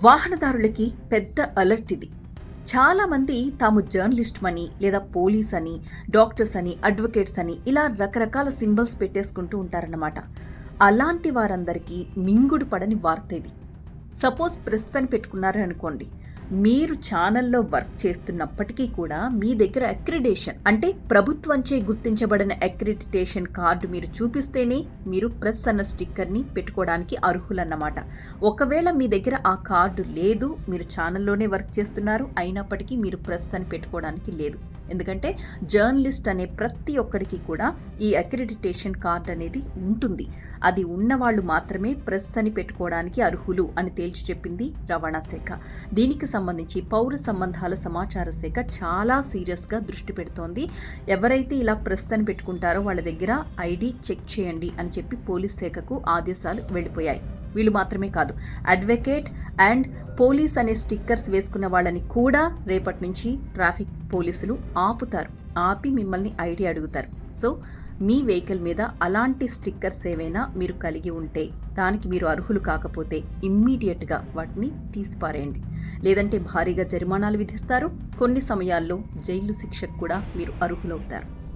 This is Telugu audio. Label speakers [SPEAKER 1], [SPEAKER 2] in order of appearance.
[SPEAKER 1] వాహనదారులకి పెద్ద అలర్ట్ ఇది. చాలామంది తాము జర్నలిస్ట్ అని లేదా పోలీస్ అని డాక్టర్స్ అని అడ్వకేట్స్ అని ఇలా రకరకాల సింబల్స్ పెట్టేసుకుంటూ ఉంటారన్నమాట. అలాంటి వారందరికీ మింగుడు పడని వార్త ఇది. సపోజ్ ప్రెస్ అని పెట్టుకున్నారని అనుకోండి, మీరు ఛానల్లో వర్క్ చేస్తున్నప్పటికీ కూడా మీ దగ్గర అక్రిడేషన్ అంటే ప్రభుత్వంచే గుర్తించబడిన అక్రిడిటేషన్ కార్డు మీరు చూపిస్తేనే మీరు ప్రెస్ అన్న స్టిక్కర్ని పెట్టుకోవడానికి అర్హులన్నమాట. ఒకవేళ మీ దగ్గర ఆ కార్డు లేదు, మీరు ఛానల్లోనే వర్క్ చేస్తున్నారు, అయినప్పటికీ మీరు ప్రెస్ అని పెట్టుకోవడానికి లేదు. ఎందుకంటే జర్నలిస్ట్ అనే ప్రతి ఒక్కడికి కూడా ఈ అక్రిడిటేషన్ కార్డు అనేది ఉంటుంది. అది ఉన్నవాళ్ళు మాత్రమే ప్రెస్ అని పెట్టుకోవడానికి అర్హులు అని తేల్చి చెప్పింది రవాణా శాఖ. దీనికి సంబంధించి పౌర సంబంధాల సమాచార శాఖ చాలా సీరియస్గా దృష్టి పెడుతోంది. ఎవరైతే ఇలా ప్రెస్ అని పెట్టుకుంటారో వాళ్ళ దగ్గర ఐడి చెక్ చేయండి అని చెప్పి పోలీస్ శాఖకు ఆదేశాలు వెళ్ళిపోయాయి. వీళ్ళు మాత్రమే కాదు, అడ్వకేట్ అండ్ పోలీస్ అనే స్టిక్కర్స్ వేసుకున్న వాళ్ళని కూడా రేపటి నుంచి ట్రాఫిక్ పోలీసులు ఆపుతారు. ఆపి మిమ్మల్ని ఐడి అడుగుతారు. సో మీ వెహికల్ మీద అలాంటి స్టిక్కర్స్ ఏవైనా మీరు కలిగి ఉంటే, దానికి మీరు అర్హులు కాకపోతే ఇమ్మీడియట్గా వాటిని తీసిపారేయండి. లేదంటే భారీగా జరిమానాలు విధిస్తారు. కొన్ని సమయాల్లో జైలు శిక్షకు కూడా మీరు అర్హులవుతారు.